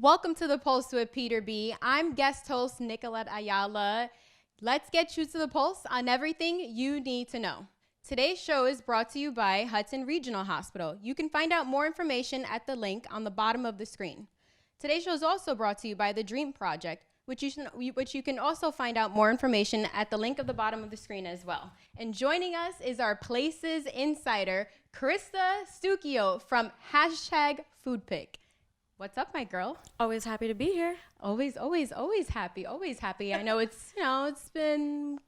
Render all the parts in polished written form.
Welcome to the Pulse with Peter B. I'm guest host Nicolette Ayala. Let's get you to the pulse on everything you need to know. Today's show is brought to you by Hudson Regional Hospital. You can find out more information at the link on the bottom of the screen. Today's show is also brought to you by the Dream Project, which you can also find out more information at the link at the bottom of the screen as well. And joining us is our Places Insider, Krista Stucchio from #FoodPick. What's up, my girl? Always happy to be here. Always happy. I know it's been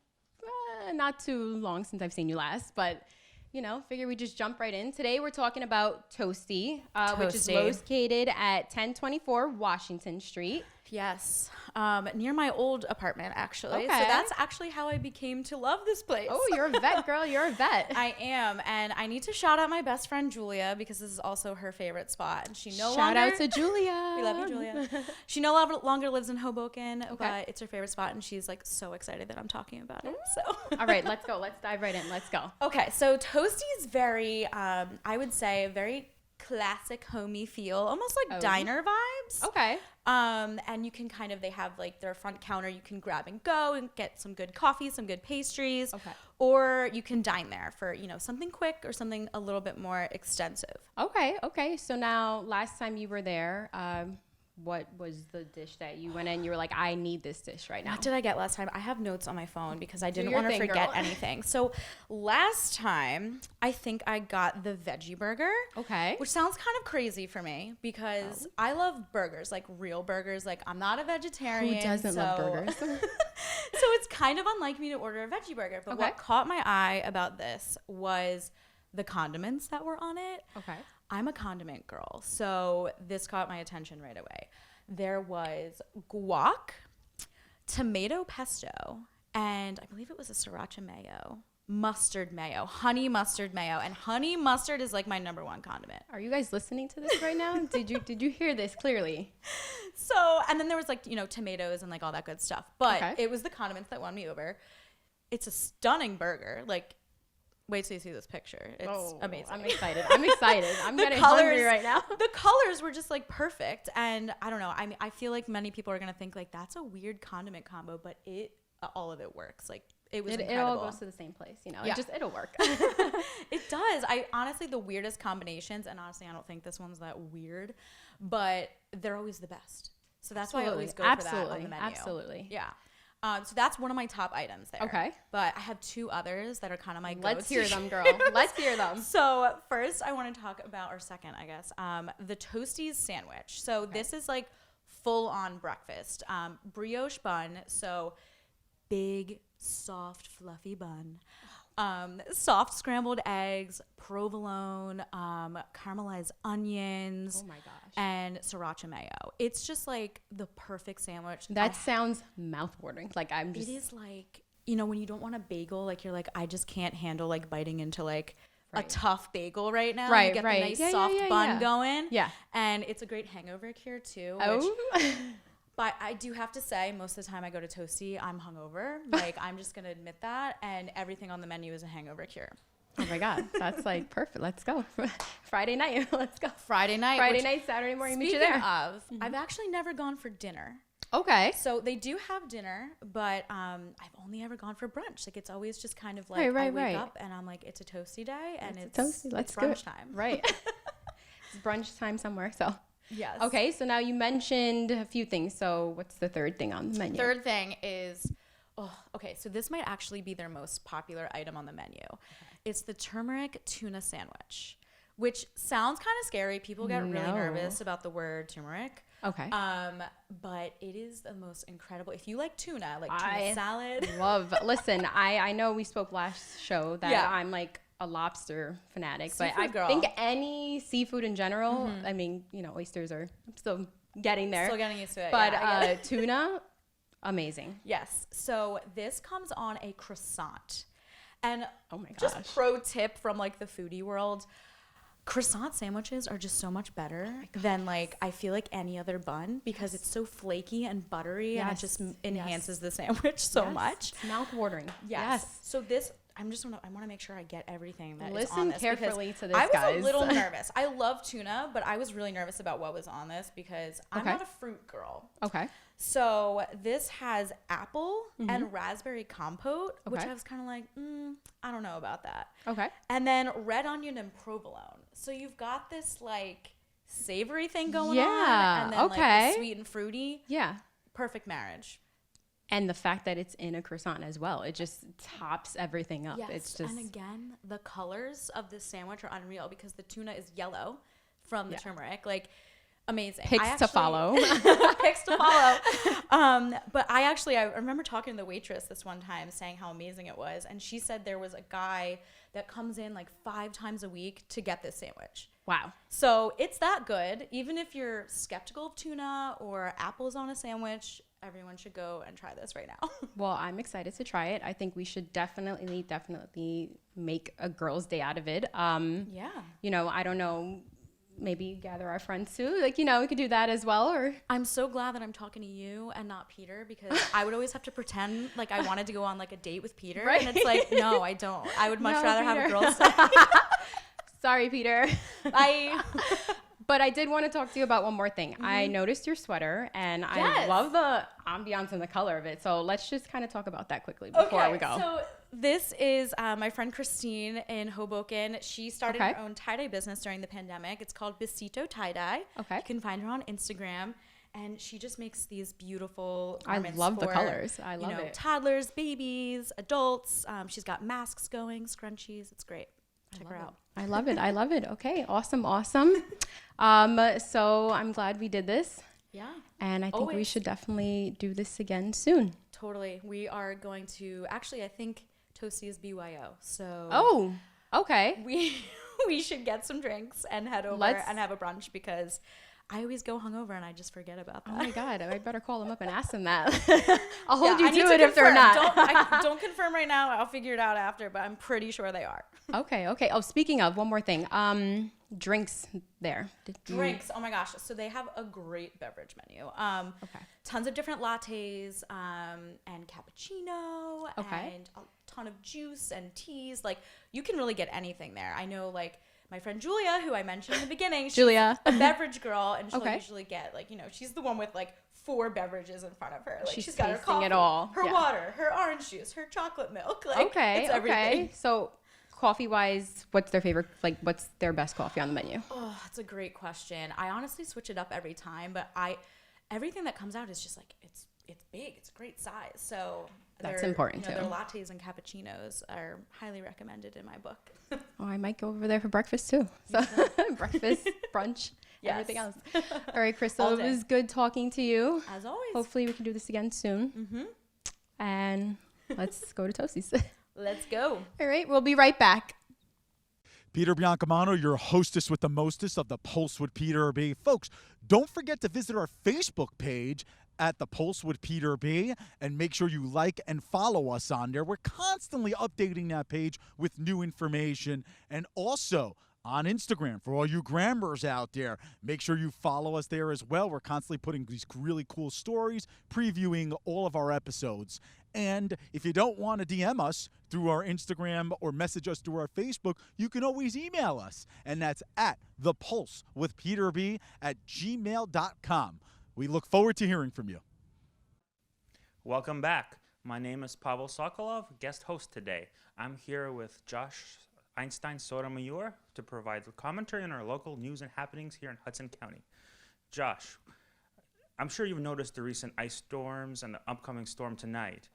not too long since I've seen you last, but figure we just jump right in. Today we're talking about Toasty, which is located at 1024 Washington Street. Yes, near my old apartment, actually. Okay. So that's actually how I became to love this place. Oh, you're a vet, girl. You're a vet. I am, and I need to shout out my best friend Julia because this is also her favorite spot. And she Shout out to Julia. We love you, Julia. She no longer lives in Hoboken, but it's her favorite spot, and she's like so excited that I'm talking about it. So, all right, let's go. Let's dive right in. Let's go. Okay, so Toasty is very, I would say, very classic homey feel, almost like diner vibes. Okay. And you can they have like their front counter, you can grab and go and get some good coffee, some good pastries. Okay. Or you can dine there for, something quick or something a little bit more extensive. Okay. So now, last time you were there, what was the dish that you went in? You were like, I need this dish right now. What did I get last time? I have notes on my phone because I didn't want to forget anything. So last time, I think I got the veggie burger. Okay. Which sounds kind of crazy for me because I love burgers, like real burgers. Like I'm not a vegetarian. Who doesn't love burgers? So it's kind of unlike me to order a veggie burger. But what caught my eye about this was the condiments that were on it. Okay. I'm a condiment girl, so this caught my attention right away. There was guac, tomato pesto, and I believe it was a sriracha mayo, mustard mayo, honey mustard mayo, and honey mustard is like my number one condiment. Are you guys listening to this right now? Did you hear this clearly? So, and then there was like, tomatoes and like all that good stuff, but it was the condiments that won me over. It's a stunning burger. Like, wait till you see this picture. It's amazing. I'm excited. I'm getting hungry right now. The colors were just like perfect. And I don't know. I mean, I feel like many people are going to think like that's a weird condiment combo, but all of it works. Like it was incredible. It all goes to the same place, Yeah. It'll work. It does. I honestly, the weirdest combinations, and honestly, I don't think this one's that weird, but they're always the best. So that's why I always go for that on the menu. Absolutely. Yeah. So that's one of my top items there. Okay. But I have two others that are kind of my go-to. Let's hear them, girl. Let's hear them. So first I want to talk about, or second, I guess, the Toasties sandwich. So this is like full on breakfast. Brioche bun. So big, soft, fluffy bun. Soft scrambled eggs, provolone, caramelized onions. Oh my gosh. And sriracha mayo. It's just like the perfect sandwich. That sounds mouthwatering. Like I'm just. It is like, when you don't want a bagel, like you're like, I just can't handle like biting into like a tough bagel right now. Right, you get the nice soft bun going. Yeah. And it's a great hangover cure too. But I do have to say, most of the time I go to Toasty, I'm hungover. Like, I'm just going to admit that. And everything on the menu is a hangover cure. Oh, my God. That's, like, perfect. Let's go. Friday night. Let's go. Friday night, Saturday morning. Meet you there. I've actually never gone for dinner. Okay. So they do have dinner, but I've only ever gone for brunch. Like, it's always just kind of like I wake up and I'm like, it's a Toasty day. And it's Toasty. Let's go. Brunch time. Right. It's brunch time somewhere, so. Yes. Okay, so now you mentioned a few things. So what's the third thing on the menu? Third thing is, so this might actually be their most popular item on the menu. Okay. It's the turmeric tuna sandwich, which sounds kind of scary. People get really nervous about the word turmeric. Okay. But it is the most incredible. If you like tuna, like tuna salad. Listen, I know we spoke last show that I'm like a lobster fanatic, seafood but I girl. think any seafood in general, I mean, oysters are still getting there. Still getting used to it. But tuna, amazing. Yes. So this comes on a croissant. And oh my gosh. Just pro tip from like the foodie world, croissant sandwiches are just so much better than like I feel like any other bun because it's so flaky and buttery and it just enhances the sandwich so much. It's mouth-watering. Yes. So this, I want to make sure I get everything that is on Listen this. carefully to this, I was guys. a little nervous. I love tuna, but I was really nervous about what was on this because I'm Okay. not a fruit girl. Okay. So this has apple and raspberry compote, which Okay. I was kind of like, I don't know about that. Okay. And then red onion and provolone. So you've got this like savory thing going on. Yeah, And then like okay. the sweet and fruity. Yeah. Perfect marriage. And the fact that it's in a croissant as well, it just tops everything up. Yes. It's just And again, the colors of this sandwich are unreal because the tuna is yellow from the turmeric. Like, amazing. Picks to follow. Picks to follow. But I remember talking to the waitress this one time saying how amazing it was. And she said there was a guy that comes in like 5 times a week to get this sandwich. Wow. So it's that good. Even if you're skeptical of tuna or apples on a sandwich, everyone should go and try this right now. Well, I'm excited to try it. I think we should definitely make a girls' day out of it. Yeah. You know, I don't know, maybe gather our friends too. Like, you know, we could do that as well. Or I'm so glad that I'm talking to you and not Peter because I would always have to pretend like I wanted to go on like a date with Peter. Right. And it's like, no, I don't. I would much No, rather have a Peter. girls' day. sorry, Peter. Bye. But I did want to talk to you about one more thing. I noticed your sweater, and I Yes. love the ambiance and the color of it. So let's just kind of talk about that quickly before we go. So this is my friend Christine in Hoboken. She started Okay. her own tie-dye business during the pandemic. It's called Besito Tie-Dye. Okay. You can find her on Instagram. And she just makes these beautiful I garments love the for, colors. I love it. toddlers, babies, adults. She's got masks going, scrunchies. It's great. Check her out. I love it. I love it. Okay. Awesome. So I'm glad we did this. Yeah. And I think we Always. should definitely do this again soon. Totally. We are going to actually I think Toasty is BYO. So Oh, okay. we should get some drinks and head over Let's- and have a brunch because I always go hungover and I just forget about that. Oh my God. I better call them up and ask them that. I'll hold Yeah, I you need to it if they're confirm. not. Don't confirm right now. I'll figure it out after, but I'm pretty sure they are. Okay. Oh, speaking of, one more thing. Drinks there. Drinks. Oh my gosh. So they have a great beverage menu. Okay. Tons of different lattes and cappuccino Okay. and a ton of juice and teas. Like you can really get anything there. I know like my friend Julia, who I mentioned in the beginning, she's Julia. a beverage girl and she'll Okay. usually get like, she's the one with like 4 beverages in front of her. Like She's got her tasting coffee, it all. her Yeah. water, her orange juice, her chocolate milk. Like Okay. it's everything. Okay. So coffee wise, what's their favorite, what's their best coffee on the menu? Oh, that's a great question. I honestly switch it up every time, but everything that comes out is just like it's big. It's a great size. So That's their, important, Their too. lattes and cappuccinos are highly recommended in my book. Oh, I might go over there for breakfast too. So breakfast, brunch, Yes. everything else. All right, Crystal, All it day. was good talking to you. As always. Hopefully we can do this again soon. Mm-hmm. And let's go to Toasties. Let's go. All right, we'll be right back. Peter Biancamano, your hostess with the mostest of the Pulse with Peter B. Folks, don't forget to visit our Facebook page at the Pulse with Peter B. and make sure you like and follow us on there. We're constantly updating that page with new information. And also on Instagram, for all you grammars out there, make sure you follow us there as well. We're constantly putting these really cool stories, previewing all of our episodes. And if you don't want to DM us through our Instagram or message us through our Facebook, you can always email us. And that's at thepulsewithpeterb@gmail.com. We look forward to hearing from you. Welcome back. My name is Pavel Sokolov, guest host today. I'm here with Josh Einstein Sotomayor to provide commentary on our local news and happenings here in Hudson County. Josh, I'm sure you've noticed the recent ice storms and the upcoming storm tonight.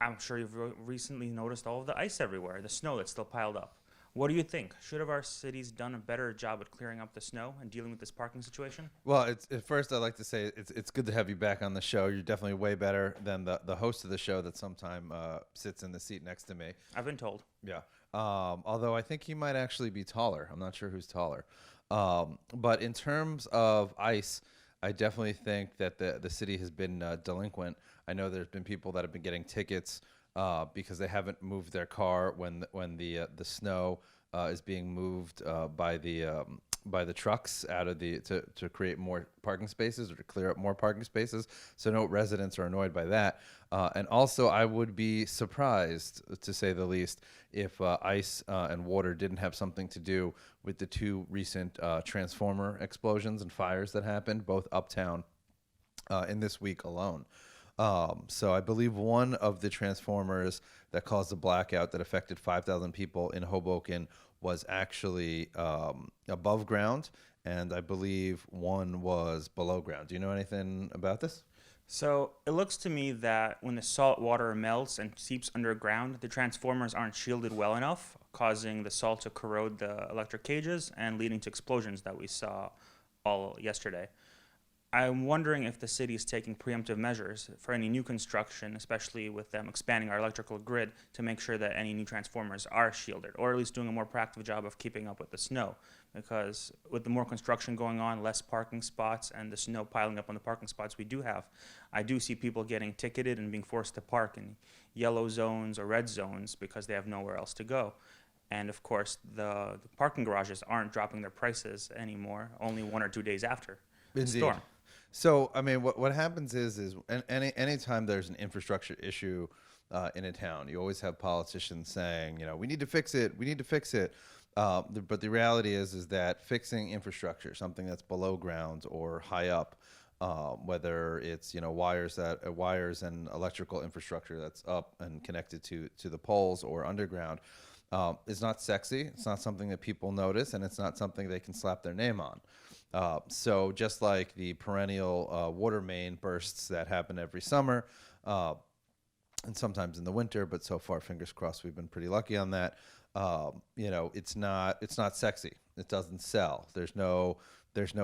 I'm sure you've recently noticed all of the ice everywhere, the snow that's still piled up. What do you think? Should have our cities done a better job at clearing up the snow and dealing with this parking situation? Well, at first I'd like to say it's good to have you back on the show. You're definitely way better than the host of the show that sometime sits in the seat next to me. I've been told. Yeah. Although I think he might actually be taller. I'm not sure who's taller. But in terms of ice, I definitely think that the city has been delinquent. I know there's been people that have been getting tickets because they haven't moved their car when the snow is being moved by the by the trucks out of the to create more parking spaces or to clear up more parking spaces, so no residents are annoyed by that. And also, I would be surprised, to say the least, if ice and water didn't have something to do with the two recent transformer explosions and fires that happened both uptown in this week alone. So I believe one of the transformers that caused a blackout that affected 5,000 people in Hoboken was actually above ground, and I believe one was below ground. Do you know anything about this? So it looks to me that when the salt water melts and seeps underground, the transformers aren't shielded well enough, causing the salt to corrode the electric cages and leading to explosions that we saw all yesterday. I'm wondering if the city is taking preemptive measures for any new construction, especially with them expanding our electrical grid, to make sure that any new transformers are shielded, or at least doing a more proactive job of keeping up with the snow. Because with the more construction going on, less parking spots, and the snow piling up on the parking spots we do have, I do see people getting ticketed and being forced to park in yellow zones or red zones because they have nowhere else to go. And of course, the parking garages aren't dropping their prices anymore, only 1 or 2 days after the storm. So, I mean, what happens is anytime there's an infrastructure issue in a town, you always have politicians saying, we need to fix it, we need to fix it. But the reality is that fixing infrastructure, something that's below ground or high up, whether it's wires and electrical infrastructure that's up and connected to the poles or underground, is not sexy. It's not something that people notice, and it's not something they can slap their name on. So just like the perennial water main bursts that happen every summer, and sometimes in the winter, but so far, fingers crossed, we've been pretty lucky on that. It's not sexy. It doesn't sell. There's no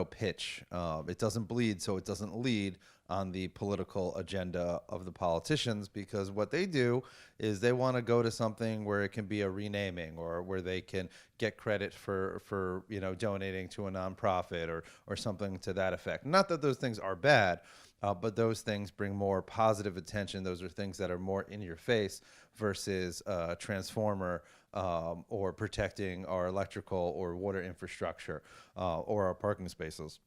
pitch. It doesn't bleed, so it doesn't lead on the political agenda of the politicians, because what they do is they want to go to something where it can be a renaming, or where they can get credit for donating to a nonprofit or something to that effect. Not that those things are bad, but those things bring more positive attention. Those are things that are more in your face versus transformer or protecting our electrical or water infrastructure or our parking spaces.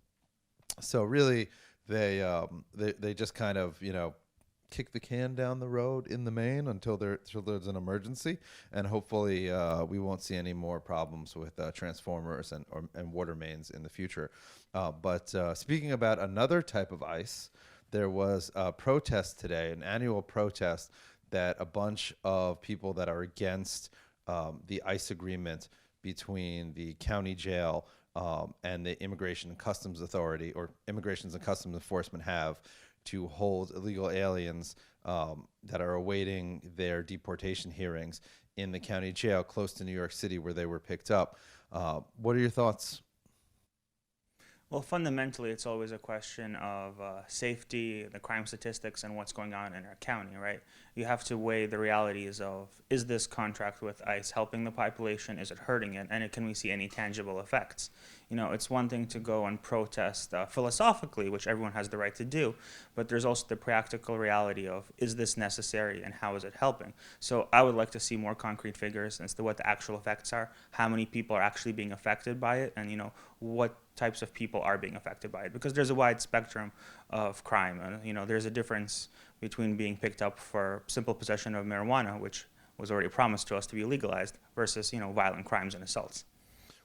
So really, they just kind of kick the can down the road in the main until there's an emergency, and hopefully we won't see any more problems with transformers and water mains in the future. But speaking about another type of ice, there was a protest today, an annual protest that a bunch of people that are against the ICE agreement between the county jail and the Immigration and Customs Authority, or Immigrations and Customs Enforcement, have to hold illegal aliens that are awaiting their deportation hearings in the county jail close to New York City, where they were picked up. What are your thoughts? Well, fundamentally, it's always a question of safety, the crime statistics, and what's going on in our county, right? You have to weigh the realities of, is this contract with ICE helping the population? Is it hurting it? And can we see any tangible effects? It's one thing to go and protest philosophically, which everyone has the right to do, but there's also the practical reality of, is this necessary and how is it helping? So I would like to see more concrete figures as to what the actual effects are, how many people are actually being affected by it, and what types of people are being affected by it, because there's a wide spectrum of crime. There's a difference between being picked up for simple possession of marijuana, which was already promised to us to be legalized, versus violent crimes and assaults.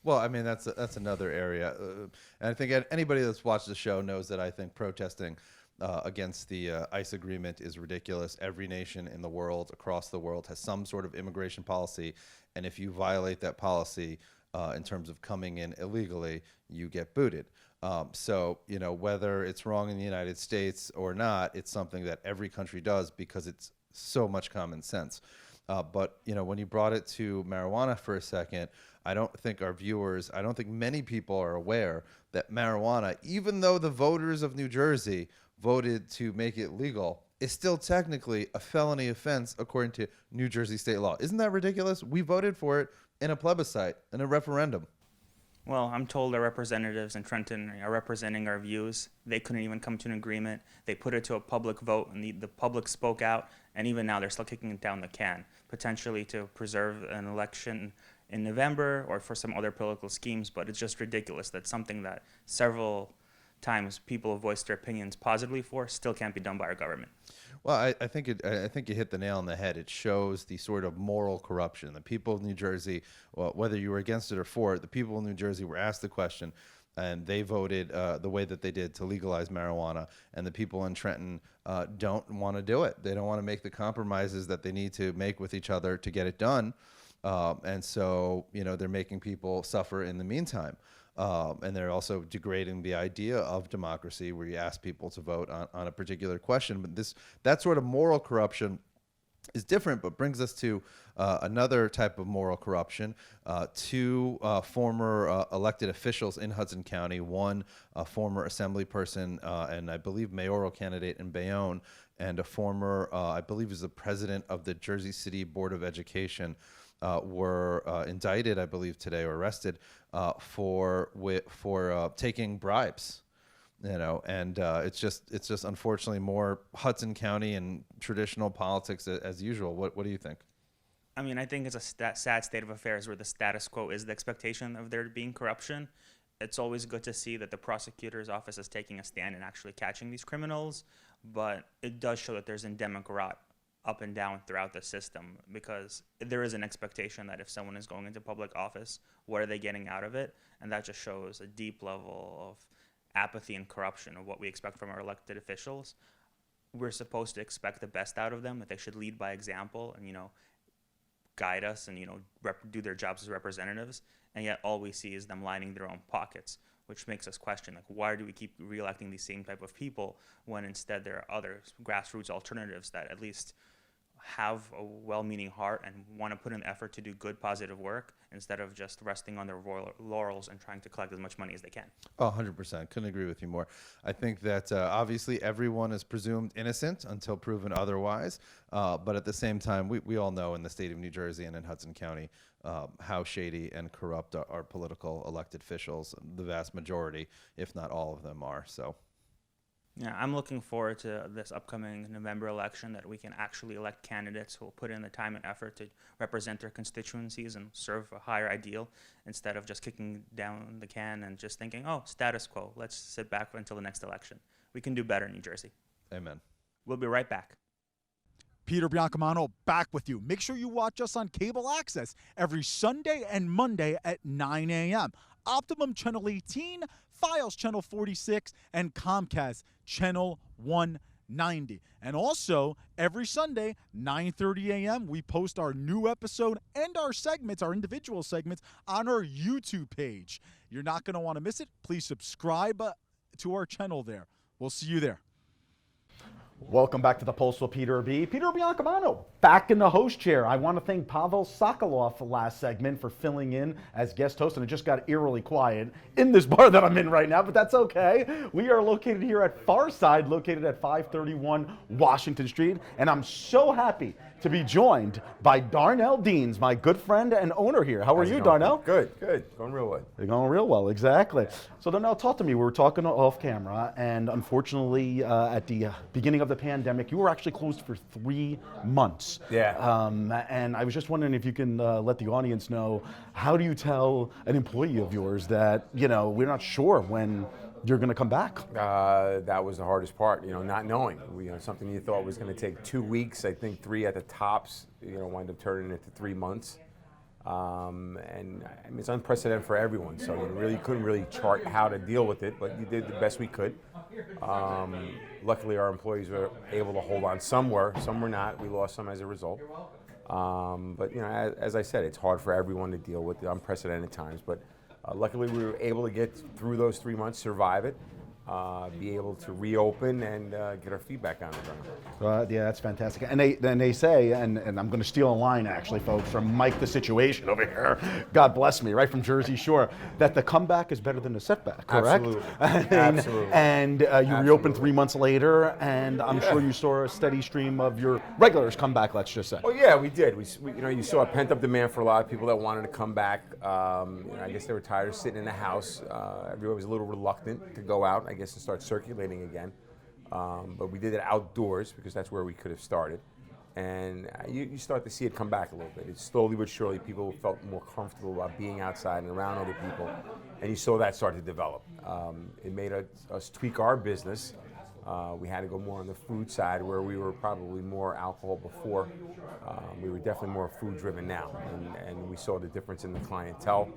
Well, I mean, that's another area. And I think anybody that's watched the show knows that I think protesting against the ICE agreement is ridiculous. Every nation in the world, across the world, has some sort of immigration policy. And if you violate that policy in terms of coming in illegally, you get booted. So, whether it's wrong in the United States or not, it's something that every country does because it's so much common sense. But when you brought it to marijuana for a second, I don't think many people are aware that marijuana, even though the voters of New Jersey voted to make it legal, is still technically a felony offense according to New Jersey state law. Isn't that ridiculous? We voted for it in a plebiscite, in a referendum. Well, I'm told our representatives in Trenton are representing our views. They couldn't even come to an agreement. They put it to a public vote, and the public spoke out, and even now they're still kicking it down the can, potentially to preserve an election in November or for some other political schemes, but it's just ridiculous that something that several times people have voiced their opinions positively for still can't be done by our government. Well, I think you hit the nail on the head. It shows the sort of moral corruption. The people of New Jersey, well, whether you were against it or for it, the people of New Jersey were asked the question, and they voted the way that they did to legalize marijuana. And the people in Trenton don't want to do it. They don't want to make the compromises that they need to make with each other to get it done. And so, they're making people suffer in the meantime. And they're also degrading the idea of democracy where you ask people to vote on a particular question. But that sort of moral corruption is different, but brings us to another type of moral corruption. Two former elected officials in Hudson County, one a former assembly person and I believe mayoral candidate in Bayonne, and a former, I believe is the president of the Jersey City Board of Education, were indicted, I believe today, or arrested for taking bribes. And it's just unfortunately more Hudson County and traditional politics as usual. What do you think? I mean, I think it's a sad state of affairs where the status quo is the expectation of there being corruption. It's always good to see that the prosecutor's office is taking a stand and actually catching these criminals, but it does show that there's endemic rot up and down throughout the system, because there is an expectation that if someone is going into public office, what are they getting out of it? And that just shows a deep level of apathy and corruption of what we expect from our elected officials. We're supposed to expect the best out of them, that they should lead by example and, guide us and, do their jobs as representatives. And yet all we see is them lining their own pockets, which makes us question, why do we keep reelecting these same type of people when instead there are other grassroots alternatives that at least have a well-meaning heart and want to put in effort to do good, positive work instead of just resting on their laurels and trying to collect as much money as they can. Oh, 100%. Couldn't agree with you more. I think that obviously everyone is presumed innocent until proven otherwise. But at the same time, we all know in the state of New Jersey and in Hudson County how shady and corrupt our political elected officials, the vast majority, if not all of them, are. So. Yeah, I'm looking forward to this upcoming November election, that we can actually elect candidates who will put in the time and effort to represent their constituencies and serve a higher ideal, instead of just kicking down the can and just thinking, oh, status quo, let's sit back until the next election. We can do better in New Jersey. Amen. We'll be right back. Peter Biancamano back with you. Make sure you watch us on cable access every Sunday and Monday at 9 a.m. Optimum Channel 18, Files Channel 46, and Comcast Channel 190. And also, every Sunday, 9:30 a.m., we post our new episode and our segments, our individual segments, on our YouTube page. You're not going to want to miss it. Please subscribe to our channel there. We'll see you there. Welcome back to the Pulse with Peter B. Peter Biancamano, back in the host chair. I want to thank Pavel Sokolov last segment for filling in as guest host, and it just got eerily quiet in this bar that I'm in right now, but that's okay. We are located here at Farside, located at 531 Washington Street, and I'm so happy to be joined by Darnell Deans, my good friend and owner here. How are you, Darnell? Good. Going real well. They're going real well, exactly. So Darnell, talk to me. We were talking off camera, and unfortunately, at the beginning of the pandemic, you were actually closed for 3 months. Yeah. And I was just wondering if you can let the audience know, how do you tell an employee of yours that, we're not sure when you're going to come back? That was the hardest part, not knowing. Something you thought was going to take 2 weeks, I think 3 at the tops, wind up turning into 3 months. And I mean, it's unprecedented for everyone, so you couldn't really chart how to deal with it, but you did the best we could. Luckily, our employees were able to hold on. Some were not. We lost some as a result. But as I said, it's hard for everyone to deal with the unprecedented times. But luckily, we were able to get through those 3 months, survive it, be able to reopen and get our feet back on the ground. Yeah, that's fantastic. And they say, and I'm going to steal a line actually, folks, from Mike the Situation over here. God bless me, right from Jersey Shore, that the comeback is better than the setback. Correct? Absolutely. Absolutely. And you reopened 3 months later, and I'm sure you saw a steady stream of your regulars come back. Let's just say. Oh yeah, we did. We you saw a pent-up demand for a lot of people that wanted to come back. I guess they were tired of sitting in the house. Everyone was a little reluctant to go out, I guess, to start circulating again. But we did it outdoors because that's where we could have started. And you start to see it come back a little bit. It's slowly but surely, people felt more comfortable about being outside and around other people, and you saw that start to develop. It made us tweak our business. We had to go more on the food side, where we were probably more alcohol before. We were definitely more food-driven now, and we saw the difference in the clientele.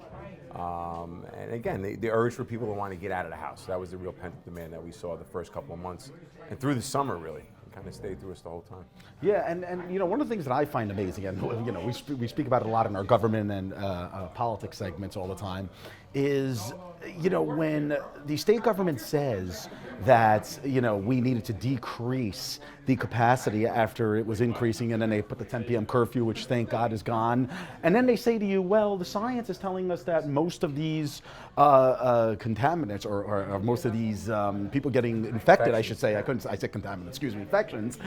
And again, the urge for people to want to get out of the house. That was the real pent-up demand that we saw the first couple of months, and through the summer, really. Kind of stayed through us the whole time. Yeah, and one of the things that I find amazing, and we speak about it a lot in our government and politics segments all the time, is when the state government says that we needed to decrease the capacity after it was increasing, and then they put the 10 p.m. curfew, which thank God is gone, and then they say to you, well, the science is telling us that most of these contaminants or most of these people getting infected, I should say, I said contaminants, excuse me, infections,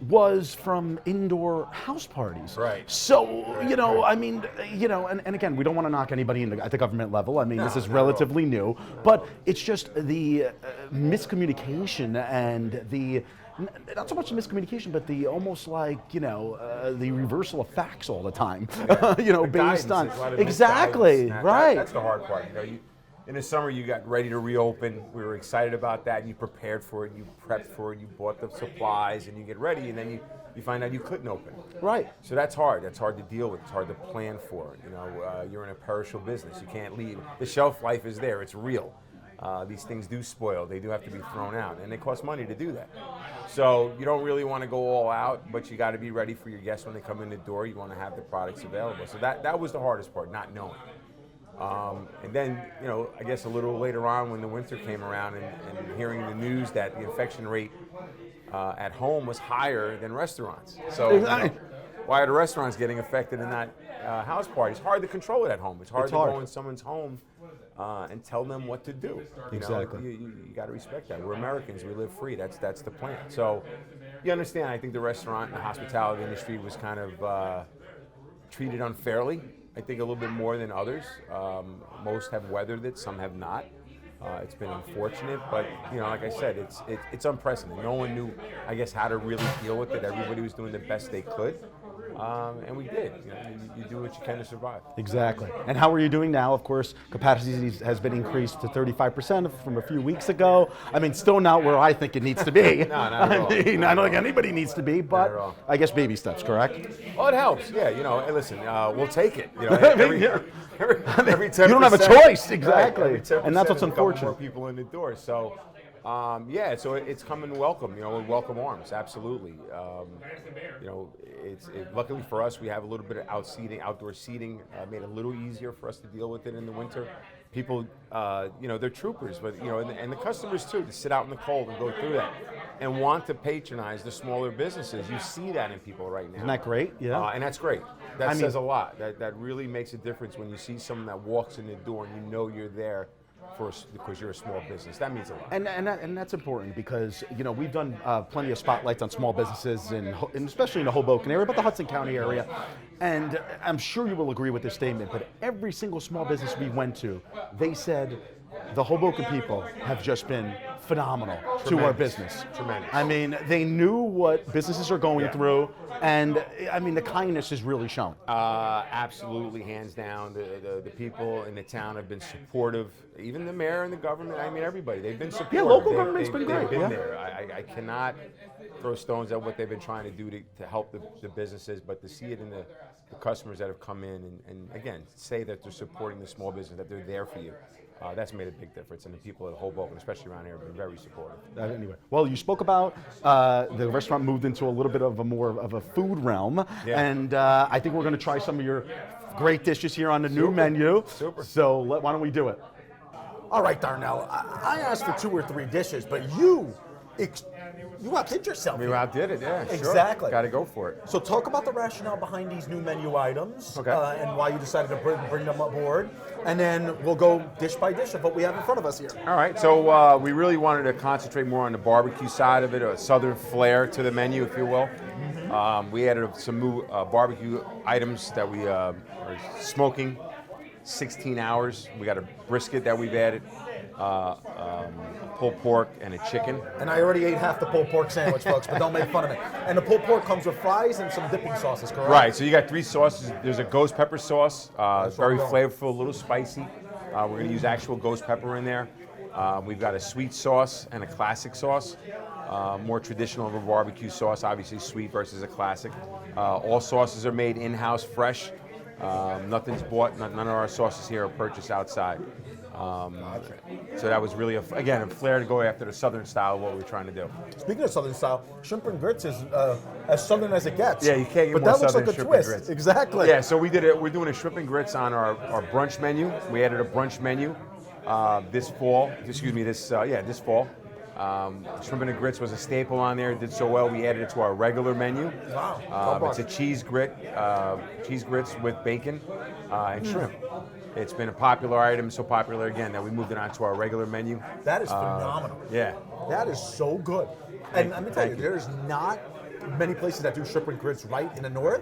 was from indoor house parties. Right. So, and again, we don't want to knock anybody at the government level. I mean, this is relatively new, but it's just the miscommunication and the, not so much the miscommunication, but the almost like, the reversal of facts all the time, based on, exactly, right. That's the hard part. In the summer, you got ready to reopen. We were excited about that, and you prepared for it, you prepped for it, you bought the supplies, and you get ready, and then you find out you couldn't open. Right. So that's hard. That's hard to deal with. It's hard to plan for. You're in a perishable business. You can't leave. The shelf life is there. It's real. These things do spoil. They do have to be thrown out, and they cost money to do that. So you don't really want to go all out, but you got to be ready for your guests when they come in the door. You want to have the products available. So that was the hardest part, not knowing. And then, I guess a little later on when the winter came around and hearing the news that the infection rate at home was higher than restaurants. So why are the restaurants getting affected and not house parties? It's hard to control it at home. It's hard to go in someone's home and tell them what to do. Exactly. You got to respect that. We're Americans. We live free. That's the plan. So you understand, I think the restaurant and the hospitality industry was kind of treated unfairly. I think a little bit more than others. Most have weathered it, some have not. It's been unfortunate, but like I said, it's unprecedented. No one knew, I guess, how to really deal with it. Everybody was doing the best they could, and we did. You do what you can to survive. Exactly. And how are you doing now? Of course, capacity has been increased to 35% from a few weeks ago. I mean, still not where I think it needs to be. No, not at all. I don't think anybody needs to be, but I guess baby steps, correct? Oh, it helps. Yeah, hey, listen, we'll take it. Every 10%, you don't have a choice, exactly. Right, every 10% and that's what's is a couple unfortunate. more people in the door. So, so it's coming welcome. With welcome arms, absolutely. Luckily for us, we have a little bit of outdoor seating. Made it a little easier for us to deal with it in the winter. People, they're troopers, but and the customers too, to sit out in the cold and go through that, and want to patronize the smaller businesses. You see that in people right now. Isn't that great? Yeah. And that's great. That says a lot. That really makes a difference when you see someone that walks in the door and you're there because you're a small business. That means a lot. And that's important because we've done plenty of spotlights on small businesses and especially in the Hoboken area, but the Hudson County area. And I'm sure you will agree with this statement, but every single small business we went to, they said the Hoboken people have just been phenomenal to our business. Tremendous. I mean, they knew what businesses are going through, and I mean, the kindness is really shown. Absolutely, hands down. The people in the town have been supportive. Even the mayor and the government. I mean, everybody. They've been supportive. Yeah, local government's been great. They've been there. I cannot throw stones at what they've been trying to do to help the businesses, but to see it in the customers that have come in and again, say that they're supporting the small business, that they're there for you. That's made a big difference, and the people at Hoboken, especially around here, have been very supportive. Anyway, well, you spoke about the restaurant moved into a little bit of a more of a food realm, and I think we're going to try some of your great dishes here on the new menu. Super. So why don't we do it? All right, Darnell, I asked for 2 or 3 dishes, but you outdid yourself. We outdid it, yeah. Exactly. Got to go for it. So talk about the rationale behind these new menu items and why you decided to bring them aboard, and then we'll go dish by dish of what we have in front of us here. All right, so we really wanted to concentrate more on the barbecue side of it, a southern flair to the menu, if you will. We added some new barbecue items that we are smoking 16 hours. We got a brisket that we've added. pulled pork, and a chicken. And I already ate half the pulled pork sandwich, folks, but don't make fun of me. And the pulled pork comes with fries and some dipping sauces, correct? Right, so you got 3 sauces. There's a ghost pepper sauce, very what I'm flavorful, a little spicy. We're going to use actual ghost pepper in there. We've got a sweet sauce and a classic sauce. More traditional of a barbecue sauce, obviously sweet versus a classic. All sauces are made in-house, fresh. Nothing's bought. None of our sauces here are purchased outside. So that was really, again, a flair to go after the southern style of what we're trying to do. Speaking of southern style, shrimp and grits is as southern as it gets. Yeah, you can't get but more that looks southern like a shrimp and twist. grits. Exactly. Yeah, so we're doing a shrimp and grits on our brunch menu. We added a brunch menu this fall. This fall. Shrimp and grits was a staple on there. It did so well, we added it to our regular menu. Wow. It's a cheese grits with bacon and shrimp. It's been a popular item, so popular again that we moved it onto our regular menu. That is phenomenal. Yeah. That is so good. And let me tell you, there's not many places that do shrimp and grits right in the north.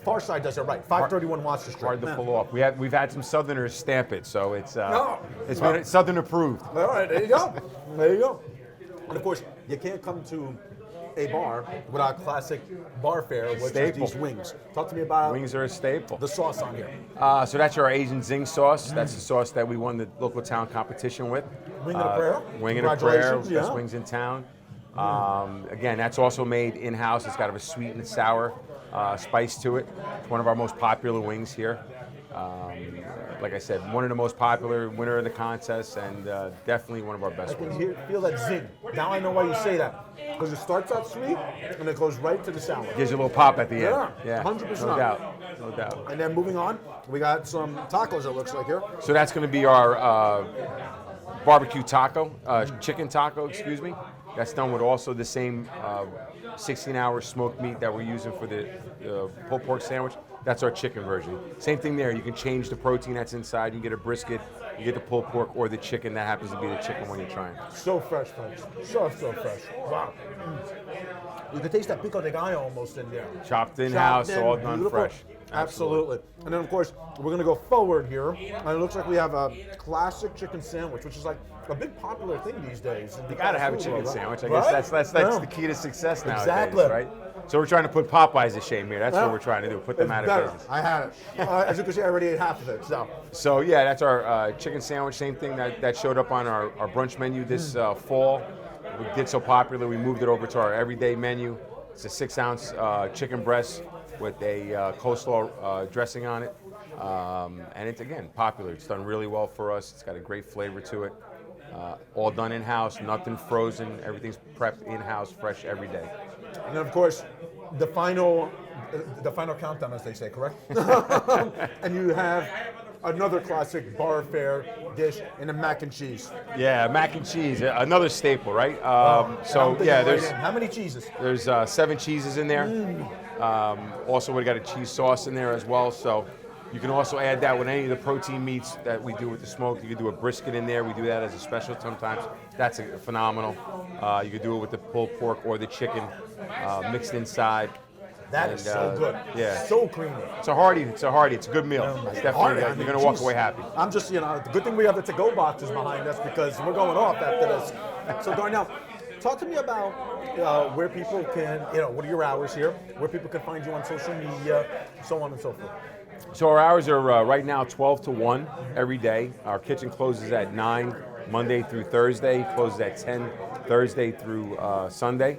Far Side does it right. 531 Watson Street. Hard to pull off. We've had some Southerners stamp it, so it's No. been Southern approved. All right, there you go. There you go. And of course, you can't come to a bar without classic bar fare, which Staple. is these wings. Talk to me about Wings are a staple. the sauce on here. So that's our Asian Zing sauce. That's the sauce that we won the local town competition with. Wing and a prayer. Wing and a prayer. Congratulations, Best yeah. wings in town. Again, that's also made in-house. It's got a sweet and sour spice to it. It's one of our most popular wings here. Like I said, one of the most popular, winner of the contest, and definitely one of our I best can wings. feel that zing. Now I know why you say that. Because it starts out sweet and it goes right to the sour. Gives you a little pop at the end. Yeah, Yeah, 100%. No doubt. No doubt. And then moving on, we got some tacos, it looks like here. So that's going to be our barbecue taco, chicken taco, excuse me. That's done with also the same 16-hour smoked meat that we're using for the pulled pork sandwich. That's our chicken version. Same thing there. You can change the protein that's inside. You get a brisket, you get the pulled pork, or the chicken. That happens to be the chicken when you're trying. So fresh, folks. So fresh. Wow. You can taste that pico de gallo almost in there. Chopped in-house, Chopped in, all done beautiful. fresh. Absolutely. And then, of course, we're going to go forward here. And it looks like we have a classic chicken sandwich, which is like a big popular thing these days. You got to have a chicken sandwich. I guess Right? that's Yeah. the key to success nowadays, Exactly. right? So we're trying to put Popeyes to shame here. That's Yeah. what we're trying to do. Put them It's out better. of business. I had it. As you can see, I already ate half of it. So yeah, that's our chicken sandwich. Same thing that showed up on our brunch menu this fall. We did so popular, we moved it over to our everyday menu. It's a 6-ounce chicken breast with a coleslaw dressing on it. And it's, again, popular. It's done really well for us. It's got a great flavor to it. All done in-house, nothing frozen. Everything's prepped in-house, fresh every day. And then, of course, the final countdown, as they say, correct? And you have another classic bar fare dish in a mac and cheese. Yeah, mac and cheese, another staple, right? And I'm So thinking yeah, right there's in. How many cheeses? 7 cheeses in there. Also, we got a cheese sauce in there as well. So you can also add that with any of the protein meats that we do with the smoke. You can do a brisket in there. We do that as a special sometimes. That's phenomenal. You could do it with the pulled pork or the chicken mixed inside. That is so good. Yeah. So creamy. It's a hearty. It's a good meal. It's definitely Hearty, I you're mean, gonna walk geez. away happy. I'm just, the good thing we have the to-go boxes behind us because we're going off after this. So Darnell, talk to me about where people can, what are your hours here, where people can find you on social media, so on and so forth. So our hours are right now 12 to 1 every day. Our kitchen closes at 9 Monday through Thursday, closes at 10 Thursday through Sunday.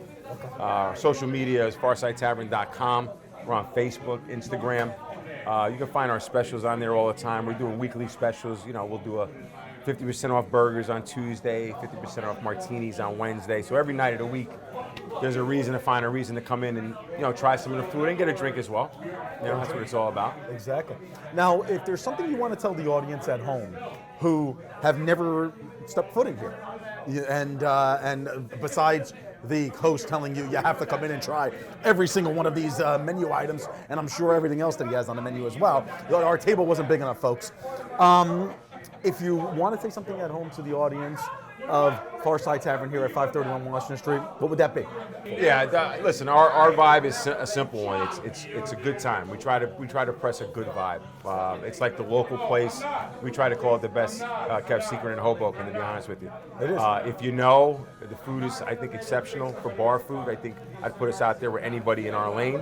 Our social media is farsidetavern.com. We're on Facebook, Instagram. You can find our specials on there all the time. We're doing weekly specials. We'll do a 50% off burgers on Tuesday, 50% off martinis on Wednesday. So every night of the week, there's a reason to come in and try some of the food and get a drink as well. That's what it's all about. Exactly. Now, if there's something you want to tell the audience at home who have never stepped foot in here, and besides the host telling you have to come in and try every single one of these menu items, and I'm sure everything else that he has on the menu as well. Our table wasn't big enough, folks. If you want to say something at home to the audience, of Farside Tavern here at 531 Washington Street, what would that be? Yeah, listen, our vibe is a simple one. It's a good time. We try to press a good vibe. It's like the local place. We try to call it the best kept secret in Hoboken, to be honest with you. It is. If you know, the food is, I think, exceptional for bar food. I think I'd put us out there with anybody in our lane.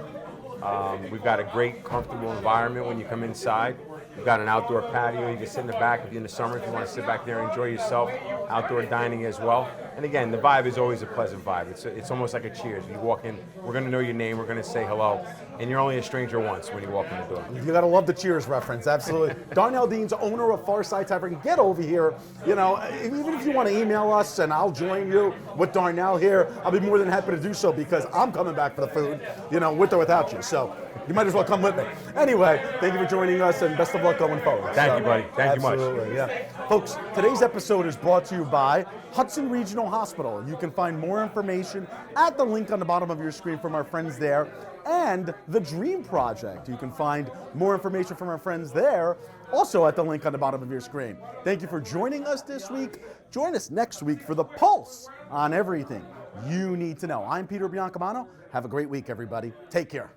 We've got a great, comfortable environment when you come inside. We've got an outdoor patio. You can sit in the back if you're in the summer, if you want to sit back there and enjoy yourself. Outdoor dining as well. And again, the vibe is always a pleasant vibe. It's almost like a cheers. You walk in, we're going to know your name, we're going to say hello, and you're only a stranger once when you walk in the door. You gotta love the Cheers reference, absolutely. Darnell Deans, owner of Farside Tavern, get over here. You know, even if you want to email us and I'll join you with Darnell here, I'll be more than happy to do so because I'm coming back for the food, you know, with or without you. So you might as well come with me. Anyway, thank you for joining us and best of luck going forward. Thank you, buddy. Thank you much. Absolutely, yeah. Folks, today's episode is brought to you by Hudson Regional Hospital. You can find more information at the link on the bottom of your screen from our friends there, and the Dream Project. You can find more information from our friends there, also at the link on the bottom of your screen. Thank you for joining us this week. Join us next week for the Pulse on everything you need to know. I'm Peter Biancamano. Have a great week, everybody. Take care.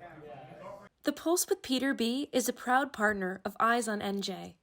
The Pulse with Peter B. is a proud partner of Eyes on NJ.